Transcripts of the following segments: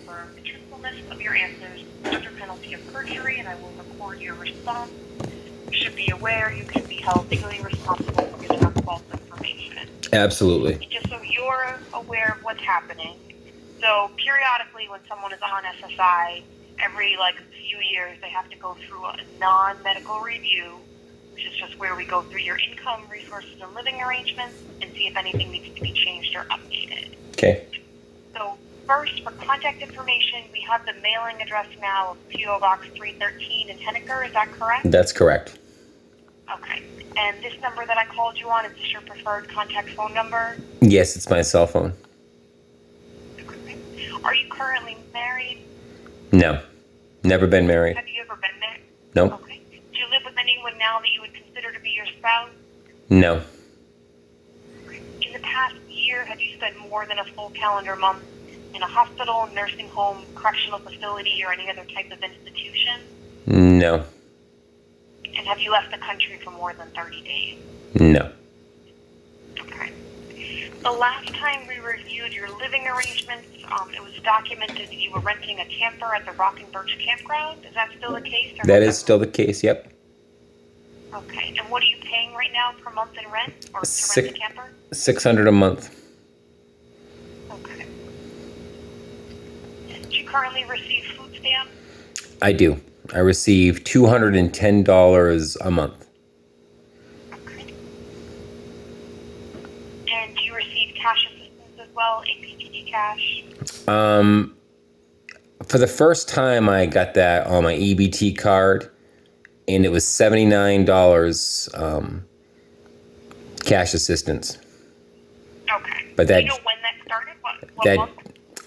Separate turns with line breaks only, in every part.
confirm the truthfulness of your answers under penalty of perjury, and I will record your response. You should be aware you can be held legally responsible for giving out false information.
Absolutely.
Just so you're aware of what's happening. So periodically when someone is on SSI, every few years they have to go through a non-medical review, which is just where we go through your income, resources, and living arrangements and see if anything needs to be changed or updated.
Okay.
So first, for contact information, we have the mailing address now of P.O. Box 313 in Henniker. Is that correct?
That's correct.
Okay. And this number that I called you on, is this your preferred contact phone number?
Yes, it's my cell phone.
Okay. Are you currently married?
No. Never been married.
Have you ever been married?
Nope.
Okay. Do you live with anyone now that you would consider to be your spouse?
No.
In the past year, have you spent more than a full calendar month in a hospital, nursing home, correctional facility, or any other type of institution?
No.
And have you left the country for more than 30 days?
No.
Okay. The last time we reviewed your living arrangements, it was documented that you were renting a camper at the Rock and Birch campground. Is that still the case?
That is still the case, yep.
Okay. And what are you paying right now per month in rent or to rent a camper?
$600 a month.
Okay. Do you currently receive food stamps?
I do. I receive $210 a month.
Okay. And do you receive cash assistance as well, APTD cash?
For the first time, I got that on my EBT card, and it was $79 cash assistance.
Okay.
But that,
do you know when that started? What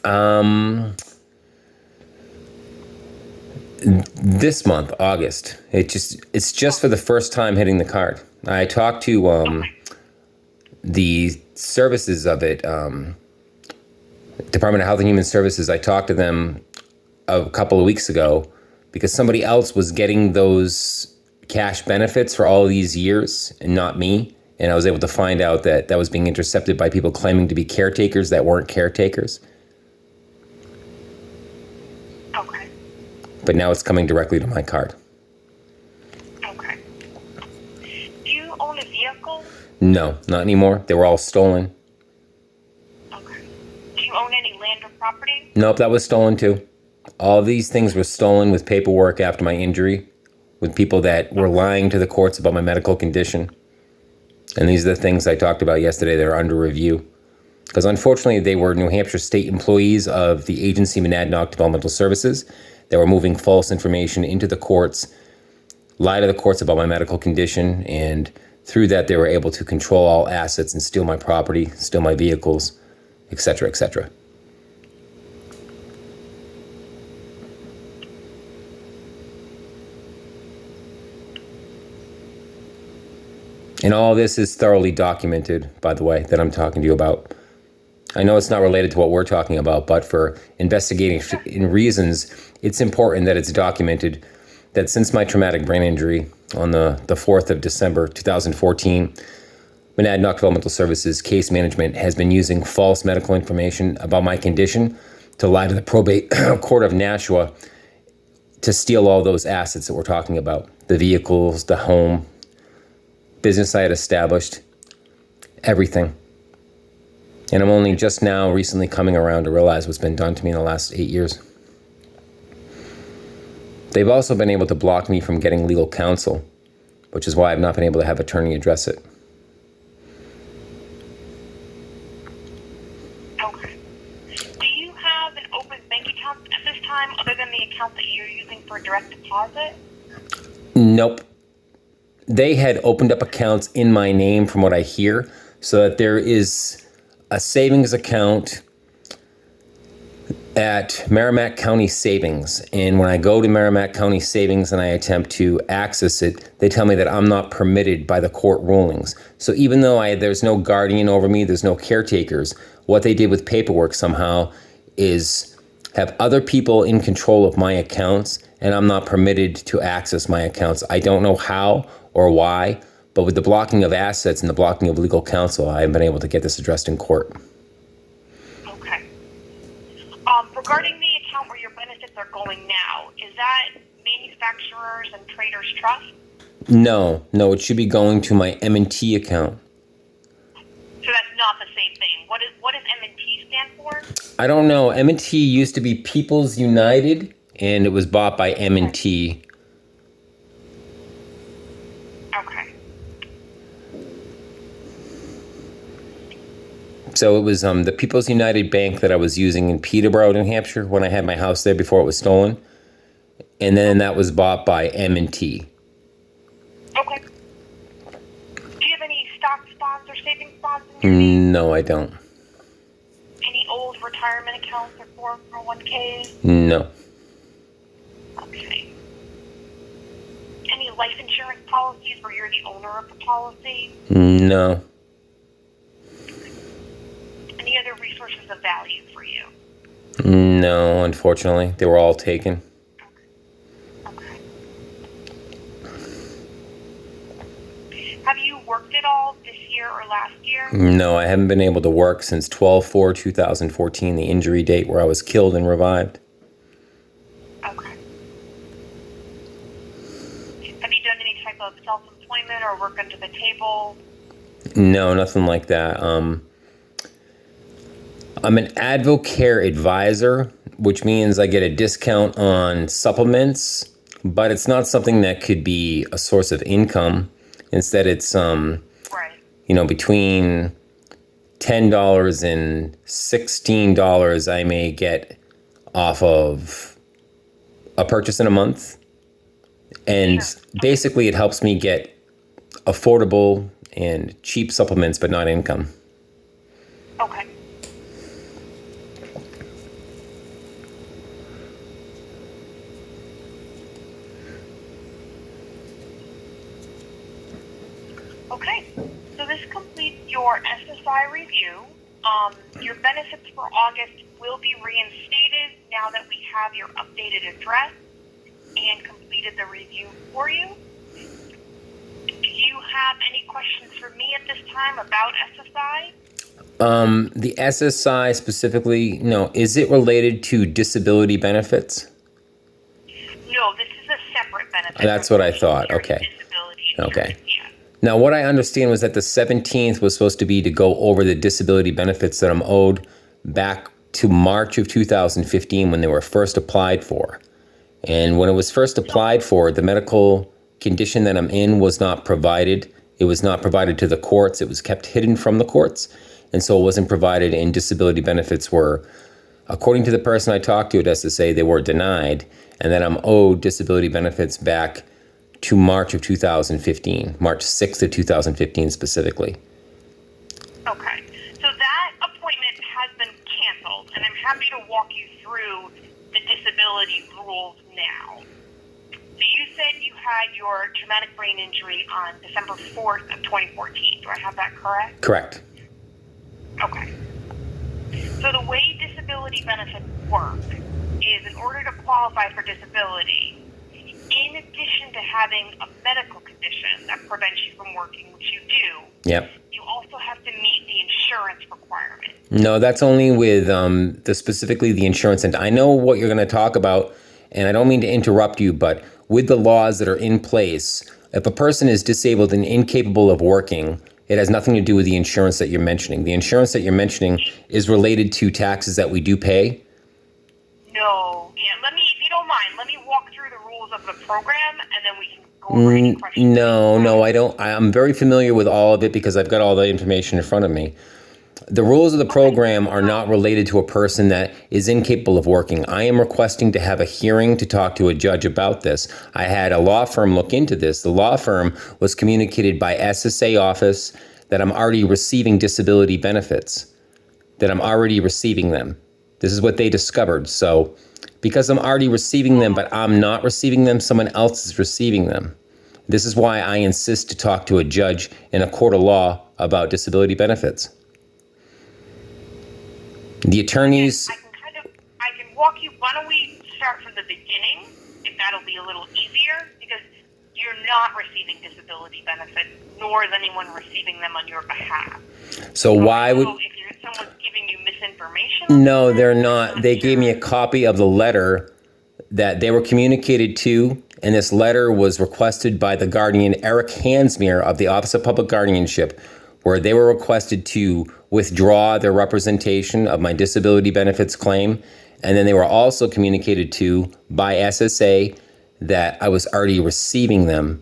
month?
This month, August. It's just for the first time hitting the card. I talked to the services of it, Department of Health and Human Services. I talked to them a couple of weeks ago because somebody else was getting those cash benefits for all these years and not me. And I was able to find out that was being intercepted by people claiming to be caretakers that weren't caretakers.
Okay.
But now it's coming directly to my card.
Okay. Do you own a vehicle?
No, not anymore. They were all stolen.
Okay. Do you own any land or property?
Nope, that was stolen too. All these things were stolen with paperwork after my injury, with people that were lying to the courts about my medical condition. And these are the things I talked about yesterday that are under review. Because unfortunately, they were New Hampshire state employees of the agency Monadnock Developmental Services that were moving false information into the courts, lie to the courts about my medical condition, and through that, they were able to control all assets and steal my property, steal my vehicles, etc., etc. And all this is thoroughly documented, by the way, that I'm talking to you about. I know it's not related to what we're talking about, but for investigating reasons, it's important that it's documented that since my traumatic brain injury on the 4th of December, 2014, Monadnock Developmental Services case management has been using false medical information about my condition to lie to the probate court of Nashua to steal all those assets that we're talking about, the vehicles, the home, business I had established, everything. And I'm only just now recently coming around to realize what's been done to me in the last 8 years. They've also been able to block me from getting legal counsel, which is why I've not been able to have an attorney address it.
Okay. Do you have an open bank account at this time other than the account that you're using for direct deposit?
Nope. They had opened up accounts in my name from what I hear, so that there is a savings account at Merrimack County Savings. And when I go to Merrimack County Savings and I attempt to access it, they tell me that I'm not permitted by the court rulings. So even though there's no guardian over me, there's no caretakers, what they did with paperwork somehow is have other people in control of my accounts, and I'm not permitted to access my accounts. I don't know how or why, but with the blocking of assets and the blocking of legal counsel, I haven't been able to get this addressed in court.
Okay. Regarding the account where your benefits are going now, is that manufacturers and traders trust?
No, it should be going to my M&T account.
So that's not the same thing. What does M&T stand for?
I don't know. M&T used to be People's United, and it was bought by M&T.
Okay.
So it was the People's United Bank that I was using in Peterborough, New Hampshire, when I had my house there before it was stolen. And then that was bought by M&T.
Okay. Do you have any stocks, bonds, or savings bonds in your name?
No, I don't.
Any old retirement accounts or 401ks?
No.
Okay. Any life insurance policies where you're the owner of the policy?
No.
Any other resources of value for you?
No, unfortunately. They were all taken.
Okay. Have you worked at all this year or last year?
No, I haven't been able to work since 12/4/2014, the injury date where I was killed and revived.
Okay. Have you done any type of self-employment or work under the table?
No, nothing like that. I'm an Advocare advisor, which means I get a discount on supplements, but it's not something that could be a source of income. Instead, it's
Right.
Between $10 and $16 I may get off of a purchase in a month. And basically it helps me get affordable and cheap supplements, but not income.
Okay. Okay, so this completes your SSI review. Your benefits for August will be reinstated now that we have your updated address and completed the review for you. Do you have any questions for me at this time about SSI?
The SSI specifically, no, is it related to disability benefits?
No, this is a separate benefit.
That's what I thought. Okay.
Disability
Okay.
insurance, yeah.
Now, what I understand was that the 17th was supposed to be to go over the disability benefits that I'm owed back to March of 2015 when they were first applied for. And when it was first applied for, the medical condition that I'm in was not provided. It was not provided to the courts. It was kept hidden from the courts. And so it wasn't provided, and disability benefits were, according to the person I talked to at SSA, they were denied. And then I'm owed disability benefits back to March of 2015, March 6th of 2015 specifically.
Okay, so that appointment has been canceled, and I'm happy to walk you through the disability rules now. So you said you had your traumatic brain injury on December 4th of 2014. Do I have that correct?
Correct.
Okay. So the way disability benefits work is in order to qualify for disability, in addition to having a medical condition that prevents you from working, which you do,
Yep.
you also have to meet the insurance requirement.
No, that's only with specifically the insurance. And I know what you're going to talk about, and I don't mean to interrupt you, but with the laws that are in place, if a person is disabled and incapable of working, it has nothing to do with the insurance that you're mentioning. The insurance that you're mentioning is related to taxes that we do pay.
No. Yeah, if you don't mind, let me walk through the rules of the program, and then we can go over any questions.
No, I don't. I'm very familiar with all of it because I've got all the information in front of me. The rules of the program are not related to a person that is incapable of working. I am requesting to have a hearing to talk to a judge about this. I had a law firm look into this. The law firm was communicated by SSA office that I'm already receiving disability benefits, that I'm already receiving them. This is what they discovered. So because I'm already receiving them, but I'm not receiving them, someone else is receiving them. This is why I insist to talk to a judge in a court of law about disability benefits. The attorneys...
I can walk you. Why don't we start from the beginning, if that'll be a little easier, because you're not receiving disability benefits, nor is anyone receiving them on your behalf.
So why would...
If someone's giving you misinformation?
No, they're not. They gave me a copy of the letter that they were communicated to, and this letter was requested by the guardian, Eric Hansmere of the Office of Public Guardianship, where they were requested to withdraw their representation of my disability benefits claim. And then they were also communicated to by SSA that I was already receiving them.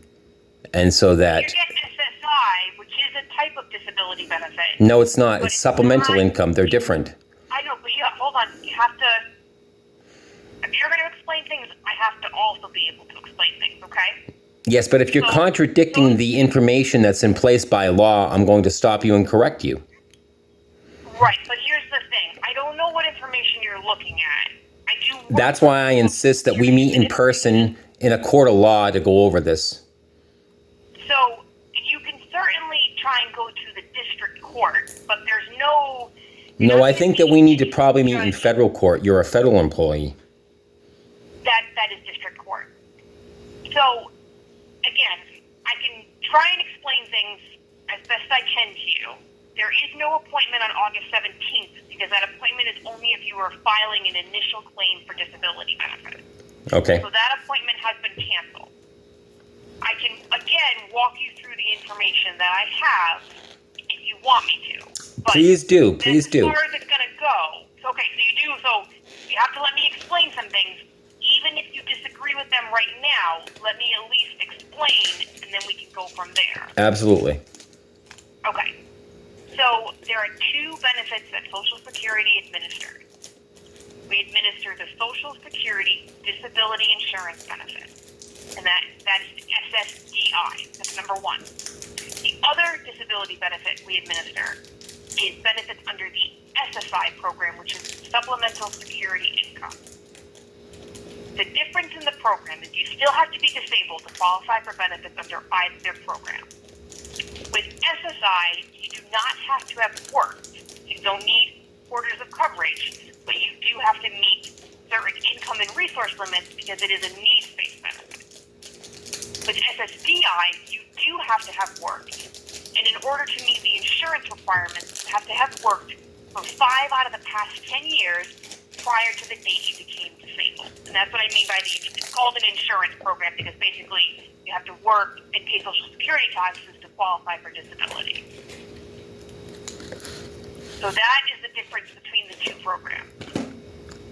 And so that...
You get SSI, which is a type of disability benefit.
No, it's not. It's supplemental income. They're different.
I know, but hold on. You have to... If you're going to explain things, I have to also be able to explain things, okay?
Yes, but if you're contradicting the information that's in place by law, I'm going to stop you and correct you.
Right, but here's the thing. I don't know what information you're looking at.
That's why I insist that we meet in person in a court of law to go over this.
So you can certainly try and go to the district court, but there's no...
No, I think that we need to probably meet in federal court. You're a federal employee.
That is district court. So, again, I can try and explain things as best I can to you. There is no appointment on August 17th because that appointment is only if you are filing an initial claim for disability benefits.
Okay.
So that appointment has been canceled. I can, again, walk you through the information that I have if you want me to. But
please do. Please do.
As far as it's going to go, okay, so you do, so you have to let me explain some things. Even if you disagree with them right now, let me at least explain, and then we can go from there.
Absolutely.
Okay. So there are two benefits that Social Security administers. We administer the Social Security Disability Insurance Benefit, and that's SSDI. That's number one. The other disability benefit we administer is benefits under the SSI program, which is Supplemental Security Income. The difference in the program is you still have to be disabled to qualify for benefits under either program. With SSI, you do not have to have worked. You don't need quarters of coverage, but you do have to meet certain income and resource limits because it is a needs-based benefit. With SSDI, you do have to have worked. And in order to meet the insurance requirements, you have to have worked for 5 out of the past 10 years prior to the date you became disabled. And that's what I mean by it's called an insurance program because basically you have to work and pay Social Security taxes to qualify for disability. So that is the difference between the two programs.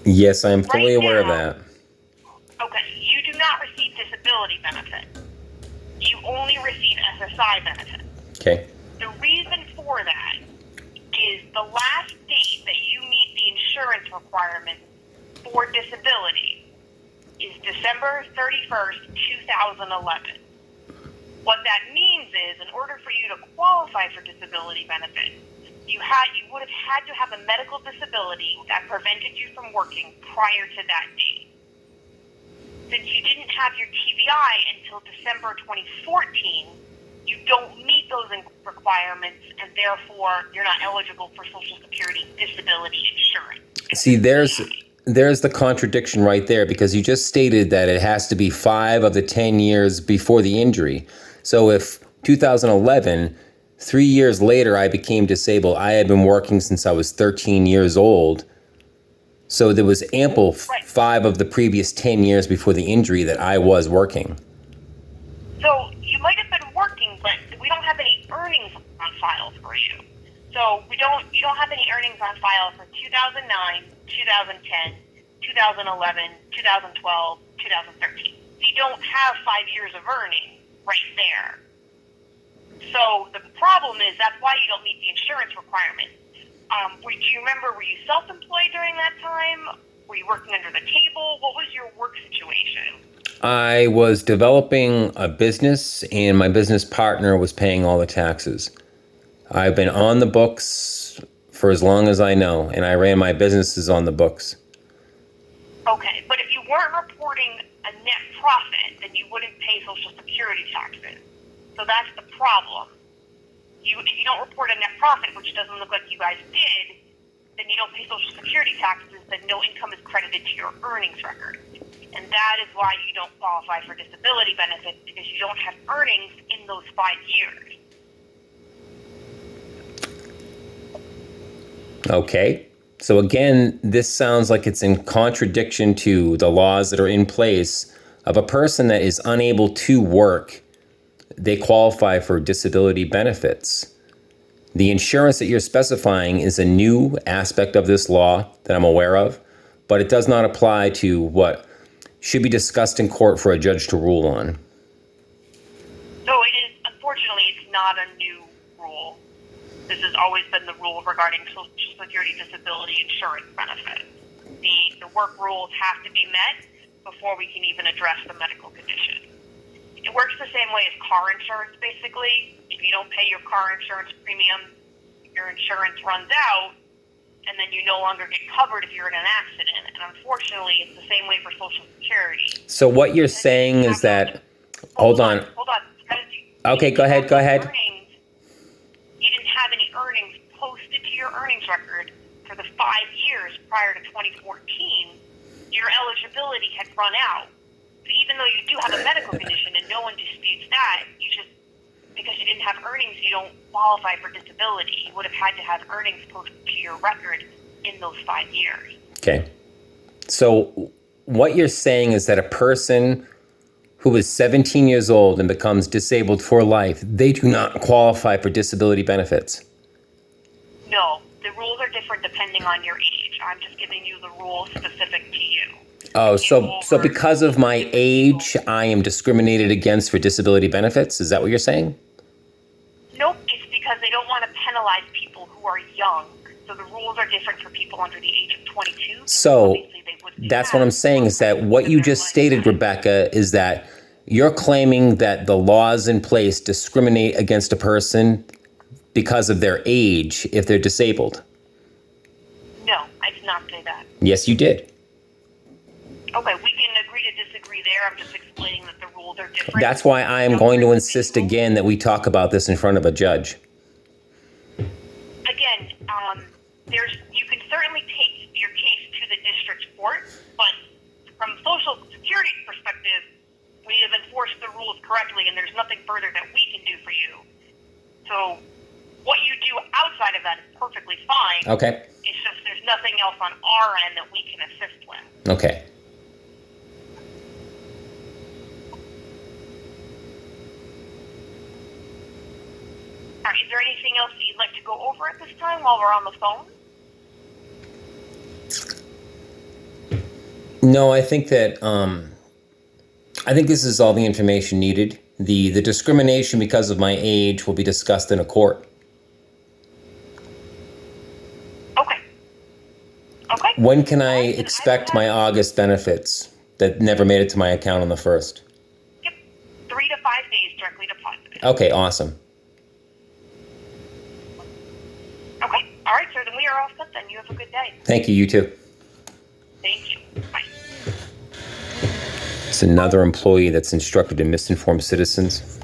Yes, I am fully aware of that.
Okay, you do not receive disability benefit. You only receive SSI benefit.
Okay.
The reason for that is the last date that you meet the insurance requirements for disability is December 31st, 2011. What that means is, in order for you to qualify for disability benefits, you would have had to have a medical disability that prevented you from working prior to that date. Since you didn't have your TBI until December 2014, you don't meet those requirements, and therefore you're not eligible for Social Security disability insurance.
See, there's the contradiction right there, because you just stated that it has to be 5 of the 10 years before the injury. So if 2011, 3 years later, I became disabled, I had been working since I was 13 years old. So there was ample 5 of the previous 10 years before the injury that I was working.
So you might have been working, but we don't have any earnings on file for you. So you don't have any earnings on file for 2009, 2010, 2011, 2012, 2013. So you don't have 5 years of earning right there. So the problem is that's why you don't meet the insurance requirement. Do you remember, were you self-employed during that time? Were you working under the table? What was your work situation?
I was developing a business, and my business partner was paying all the taxes. I've been on the books for as long as I know, and I ran my businesses on the books.
Okay, but if you weren't reporting a net profit, then you wouldn't pay Social Security taxes. So that's the problem. If you don't report a net profit, which doesn't look like you guys did, then you don't pay Social Security taxes, then no income is credited to your earnings record. And that is why you don't qualify for disability benefits, because you don't have earnings in those 5 years.
Okay. So again, this sounds like it's in contradiction to the laws that are in place of a person that is unable to work. They qualify for disability benefits. The insurance that you're specifying is a new aspect of this law that I'm aware of, but it does not apply to what should be discussed in court for a judge to rule on.
So it is, unfortunately, it's not a new rule. This has always been the rule regarding Social Security disability insurance benefits. The work rules have to be met before we can even address the medical condition. It works the same way as car insurance, basically. If you don't pay your car insurance premium, your insurance runs out, and then you no longer get covered if you're in an accident. And unfortunately, it's the same way for Social Security.
So what you're saying is that, hold on. Okay, go ahead.
You didn't have any earnings posted to your earnings record for the 5 years prior to 2014. Your eligibility had run out. But even though you do have a medical condition and no one disputes that, because you didn't have earnings, you don't qualify for disability. You would have had to have earnings posted to your record in those 5 years.
Okay. So what you're saying is that a person who is 17 years old and becomes disabled for life, they do not qualify for disability benefits?
No. The rules are different depending on your age. I'm just giving you the rules specific to you.
Oh, so because of my age, I am discriminated against for disability benefits? Is that what you're saying?
Nope, it's because they don't want to penalize people who are young. So the rules are different for people under the age of 22.
So that's what I'm saying, is that what you just stated, Rebecca, is that you're claiming that the laws in place discriminate against a person because of their age if they're disabled.
No, I did not say that.
Yes, you did.
Okay, we can agree to disagree there. I'm just explaining that the rules are different.
That's why I am going to insist again that we talk about this in front of a judge.
Again, you can certainly take your case to the district court, but from Social Security's perspective, we have enforced the rules correctly, and there's nothing further that we can do for you. So what you do outside of that is perfectly fine.
Okay.
It's just there's nothing else on our end that we can assist with.
Okay.
All right, is there anything else that you'd like to go over at this time while we're on the phone?
No, I think that I think this is all the information needed. The discrimination because of my age will be discussed in a court.
Okay. Okay.
When can I expect my August benefits that never made it to my account on the 1st?
Yep. 3 to 5 days directly deposited.
Okay, awesome.
Okay. All right, sir. Then we are all set then. You have a good day.
Thank you, you too.
Thank you. Bye.
It's another employee that's instructed to misinform citizens.